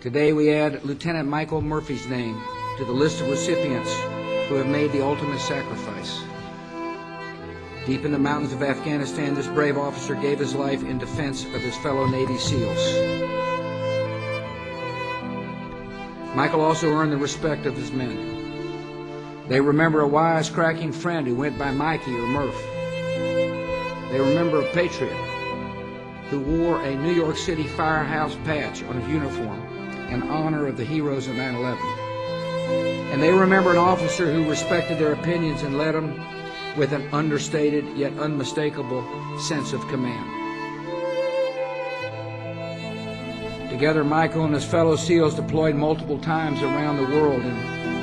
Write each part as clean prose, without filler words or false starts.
Today we add Lieutenant Michael Murphy's name to the list of recipients who have made the ultimate sacrifice. Deep in the mountains of Afghanistan, this brave officer gave his life in defense of his fellow Navy SEALs. Michael also earned the respect of his men. They remember a wise-cracking friend who went by Mikey or Murph. They remember a patriot who wore a New York City firehouse patch on his uniform in honor of the heroes of 9/11. And they remember an officer who respected their opinions and led them with an understated yet unmistakable sense of command. Together, Michael and his fellow SEALs deployed multiple times around the world in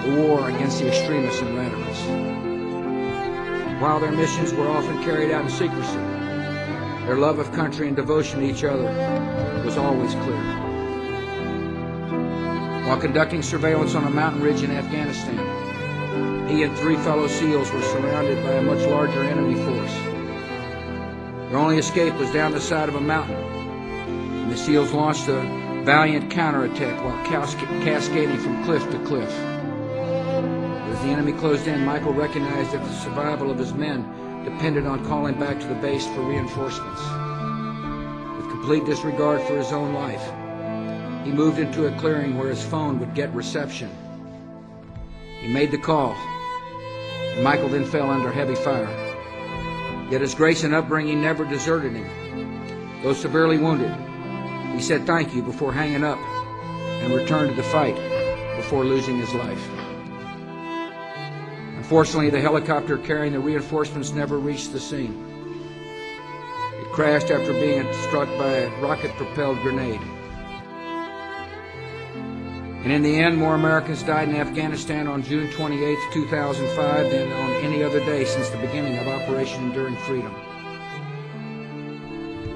the war against the extremists and radicals. While their missions were often carried out in secrecy, their love of country and devotion to each other was always clear. While conducting surveillance on a mountain ridge in Afghanistan, he and 3 fellow SEALs were surrounded by a much larger enemy force. Their only escape was down the side of a mountain, and the SEALs launched a valiant counterattack while cascading from cliff to cliff. As the enemy closed in, Michael recognized that the survival of his men depended on calling back to the base for reinforcements. With complete disregard for his own life, he moved into a clearing where his phone would get reception. He made the call, and Michael then fell under heavy fire. Yet his grace and upbringing never deserted him. Though severely wounded, he said thank you before hanging up and returned to the fight before losing his life. Unfortunately, the helicopter carrying the reinforcements never reached the scene. It crashed after being struck by a rocket-propelled grenade. And in the end, more Americans died in Afghanistan on June 28, 2005 than on any other day since the beginning of Operation Enduring Freedom.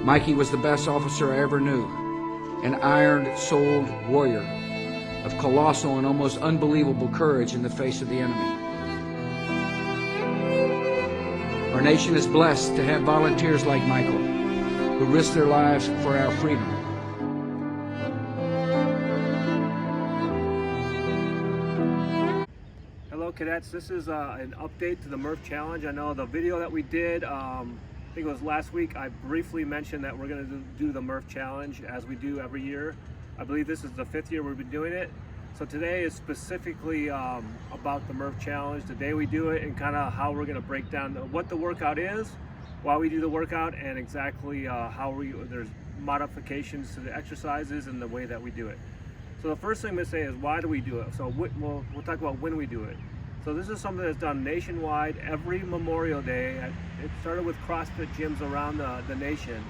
Mikey was the best officer I ever knew, an iron-souled warrior of colossal and almost unbelievable courage in the face of the enemy. Our nation is blessed to have volunteers like Michael, who risk their lives for our freedom. Hello cadets, this is an update to the Murph Challenge. I know the video that we did, I think it was last week, I briefly mentioned that we're going to do the Murph Challenge as we do every year. I believe this is the 5th year we've been doing it. So today is specifically about the Murph Challenge, the day we do it, and kind of how we're going to break down what the workout is, why we do the workout, and exactly how there's modifications to the exercises and the way that we do it. So the first thing I'm going to say is, why do we do it? So we'll talk about when we do it. So this is something that's done nationwide every Memorial Day. It started with CrossFit gyms around the nation.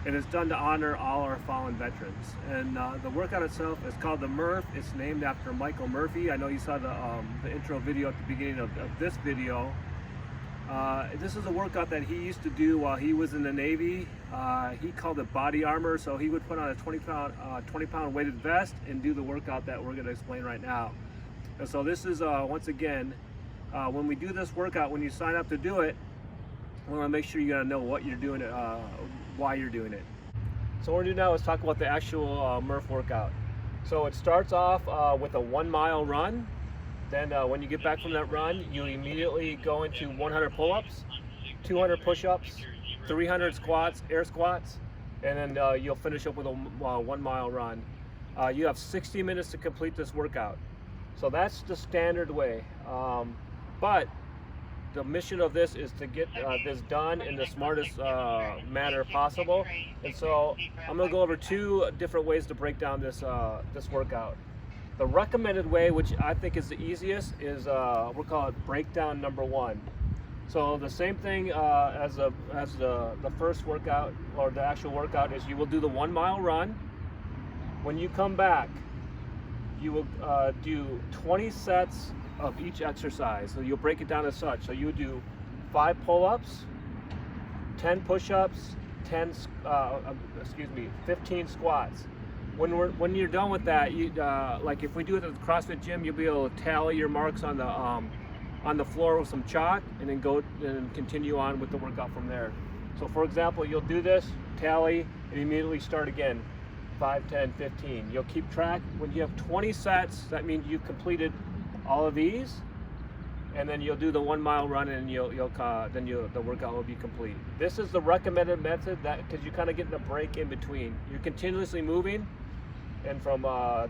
And it's done to honor all our fallen veterans. And the workout itself is called the Murph. It's named after Michael Murphy. I know you saw the intro video at the beginning of this video. This is a workout that he used to do while he was in the Navy. He called it body armor, so he would put on a 20-pound weighted vest and do the workout that we're going to explain right now. And so this is, once again, when we do this workout, when you sign up to do it, we want to make sure you got to know what you're doing, why you're doing it. So what we're going to do now is talk about the actual Murph workout. So it starts off with a 1 mile run. Then when you get back from that run, you immediately go into 100 pull-ups, 200 push-ups, 300 squats, air squats, and then you'll finish up with a 1 mile run. You have 60 minutes to complete this workout. So that's the standard way. But the mission of this is to get this done in the smartest manner possible. And so I'm going to go over 2 different ways to break down this workout. The recommended way, which I think is the easiest, is we'll call it breakdown number 1. So the same thing as the first workout, or the actual workout, is you will do the 1 mile run. When you come back, you will do 20 sets of each exercise. So you'll break it down as such. So you would do 5 pull-ups, 10 push-ups, 15 squats. When you're done with that, you like if we do it at the CrossFit gym, you'll be able to tally your marks on the floor with some chalk, and then go and continue on with the workout from there. So for example, you'll do this, tally, and immediately start again. 5, 10, 15. You'll keep track. When you have 20 sets, that means you've completed all of these, and then you'll do the 1 mile run, and the workout will be complete. This is the recommended method, that because you're kind of getting a break in between. You're continuously moving, and from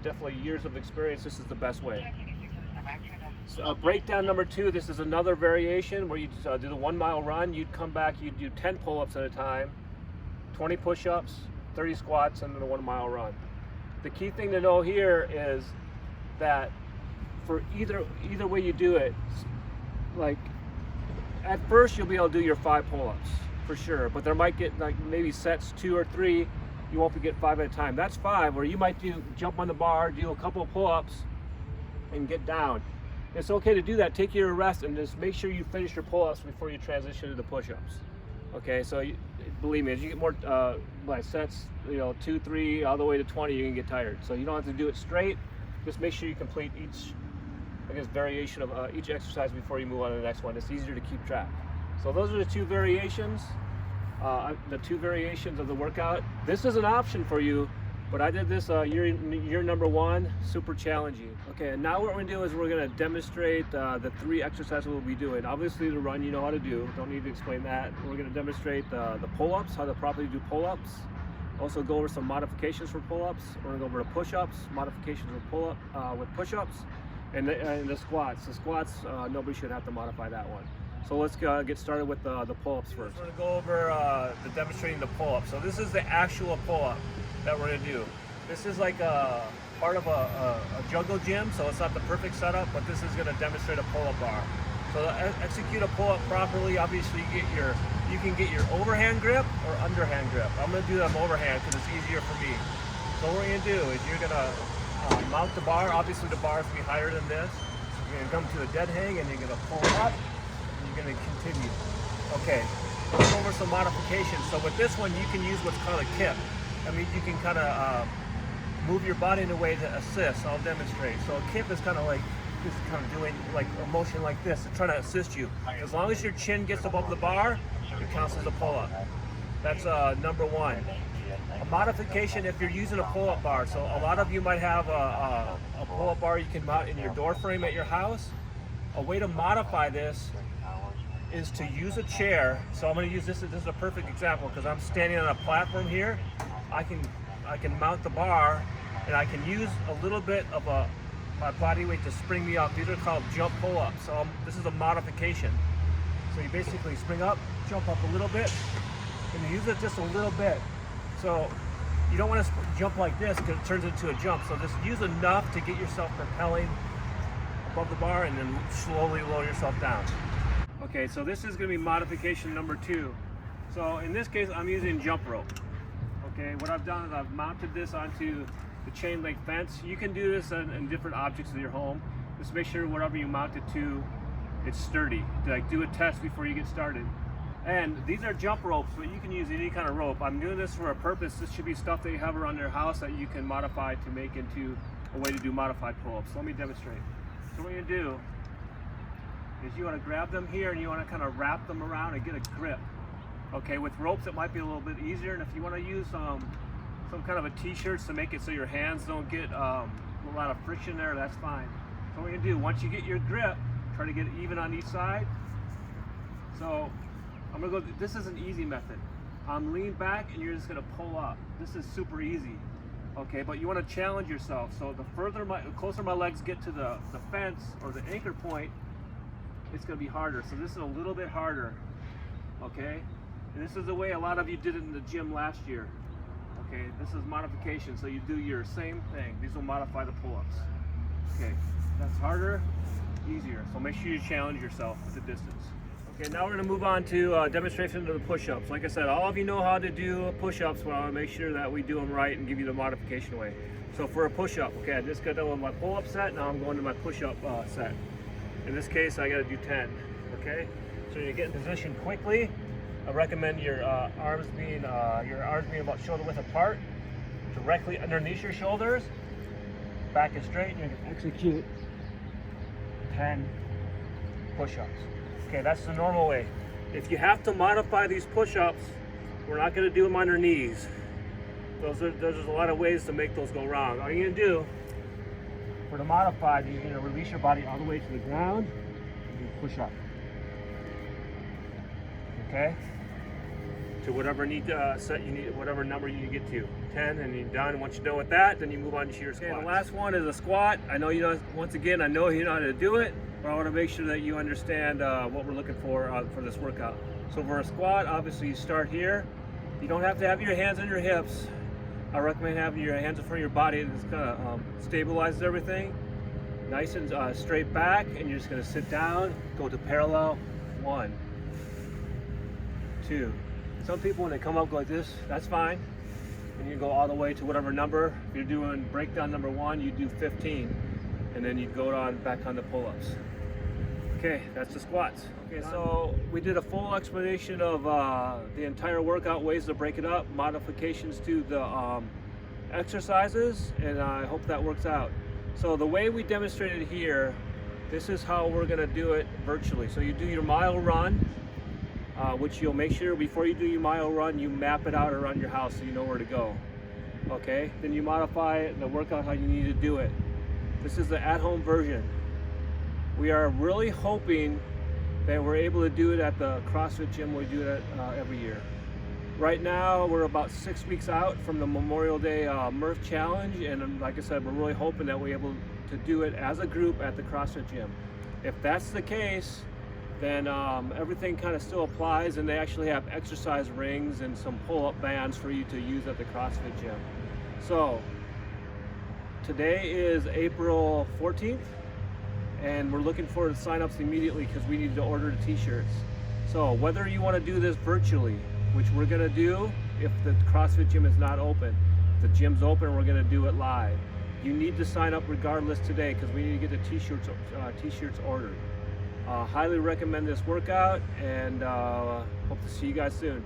definitely years of experience, this is the best way. So, breakdown number 2, this is another variation where you do the 1 mile run. You'd come back, you'd do 10 pull-ups at a time, 20 push-ups, 30 squats, and then a 1 mile run. The key thing to know here is that for either way you do it, like at first you'll be able to do your 5 pull-ups for sure, but there might get like maybe sets 2 or 3, you won't get 5 at a time. That's 5, where you might jump on the bar, do a couple of pull-ups, and get down. It's okay to do that. Take your rest and just make sure you finish your pull-ups before you transition to the push-ups. Okay, so believe me, as you get more by sets, 2, 3, all the way to 20, you can get tired. So you don't have to do it straight. Just make sure you complete each, variation of each exercise before you move on to the next one. It's easier to keep track. So those are the 2 variations, of the workout. This is an option for you, but I did this year number 1, super challenging. Okay, and now what we're gonna do is we're gonna demonstrate the 3 exercises we'll be doing. Obviously the run you know how to do, don't need to explain that. We're gonna demonstrate the pull-ups, how to properly do pull-ups. Also go over some modifications for pull-ups. We're gonna go over the push-ups, modifications with push-ups, and the squats. The squats, nobody should have to modify that one. So let's get started with the pull-ups first. We're gonna go over demonstrating the pull-up. So this is the actual pull-up that we're gonna do. This is like a part of a jungle gym, so it's not the perfect setup, but this is gonna demonstrate a pull-up bar. So to execute a pull-up properly, obviously you can get your overhand grip or underhand grip. I'm gonna do them overhand because it's easier for me. So what we're gonna do is you're gonna mount the bar. Obviously the bar is gonna be higher than this. You're gonna come to a dead hang and you're gonna pull up and you're gonna continue. Okay, let's go over some modifications. So with this one, you can use what's called a kip. I mean, you can kind of move your body in a way to assist. I'll demonstrate. So a kip is kind of like just kind of doing like a motion like this to try to assist you. As long as your chin gets above the bar, it counts as a pull-up. That's number 1. A modification if you're using a pull-up bar. So a lot of you might have a pull-up bar you can mount in your door frame at your house. A way to modify this is to use a chair. So I'm going to use this. This is a perfect example because I'm standing on a platform here. I can mount the bar, and I can use a little bit of my body weight to spring me up. These are called jump pull-ups. So this is a modification. So you basically spring up, jump up a little bit, and you use it just a little bit. So you don't want to jump like this because it turns into a jump. So just use enough to get yourself propelling above the bar and then slowly lower yourself down. Okay, so this is going to be modification number 2. So in this case, I'm using jump rope. Okay, what I've done is I've mounted this onto the chain link fence. You can do this in different objects in your home. Just make sure whatever you mount it to, it's sturdy. Like do a test before you get started. And these are jump ropes, but you can use any kind of rope. I'm doing this for a purpose. This should be stuff that you have around your house that you can modify to make into a way to do modified pull-ups. So let me demonstrate. So what you're gonna do is you want to grab them here and you want to kind of wrap them around and get a grip. Okay, with ropes it might be a little bit easier, and if you want to use some kind of a t-shirt to make it so your hands don't get a lot of friction there, that's fine. So what you're gonna do, once you get your grip, try to get it even on each side. So I'm gonna go, this is an easy method. Lean back and you're just gonna pull up. This is super easy. Okay, but you want to challenge yourself. So the closer my legs get to the fence or the anchor point, it's gonna be harder. So this is a little bit harder. Okay, and this is the way a lot of you did it in the gym last year. Okay, this is modification. So you do your same thing. These will modify the pull-ups. Okay, that's harder, easier. So make sure you challenge yourself with the distance. Okay, now we're going to move on to demonstration of the push-ups. Like I said, all of you know how to do push-ups, but I want to make sure that we do them right and give you the modification way. So for a push-up, okay, I just got done with my pull-up set. Now I'm going to my push-up set. In this case, I got to do 10. Okay, so you get in position quickly. I recommend your arms being about shoulder width apart, directly underneath your shoulders. Back is straight, and you can execute 10 push-ups. Okay, that's the normal way. If you have to modify these push-ups, we're not going to do them on your knees. There's a lot of ways to make those go wrong. All you're gonna do for the modified, you're gonna release your body all the way to the ground and you push up. Okay? To whatever whatever number you need to get to. 10 and you're done. Once you're done with that, then you move on to your squat. The last one is a squat. I know you know, once again, I know you know how to do it, but I want to make sure that you understand what we're looking for this workout. So for a squat, obviously you start here. You don't have to have your hands on your hips. I recommend having your hands in front of your body. It just kind of stabilizes everything. Nice and straight back, and you're just going to sit down, go to parallel. 1, 2. Some people, when they come up, go like this. That's fine. And you go all the way to whatever number. If you're doing breakdown number 1, you do 15, and then you go on back on the pull-ups. Okay, that's the squats. Okay, so we did a full explanation of the entire workout, ways to break it up, modifications to the exercises, and I hope that works out. So the way we demonstrated here, this is how we're gonna do it virtually. So you do your mile run, which you'll make sure before you do your mile run, you map it out around your house so you know where to go. Okay, then you modify the workout how you need to do it. This is the at-home version. We are really hoping that we're able to do it at the CrossFit gym. We do it every year. Right now, we're about 6 weeks out from the Memorial Day Murph Challenge, and like I said, we're really hoping that we're able to do it as a group at the CrossFit gym. If that's the case, then everything kind of still applies, and they actually have exercise rings and some pull-up bands for you to use at the CrossFit gym. So, today is April 14th. And we're looking for the sign-ups immediately because we need to order the t-shirts. So whether you want to do this virtually, which we're going to do if the CrossFit gym is not open. If the gym's open, we're going to do it live. You need to sign up regardless today because we need to get the t-shirts ordered. Highly recommend this workout, and hope to see you guys soon.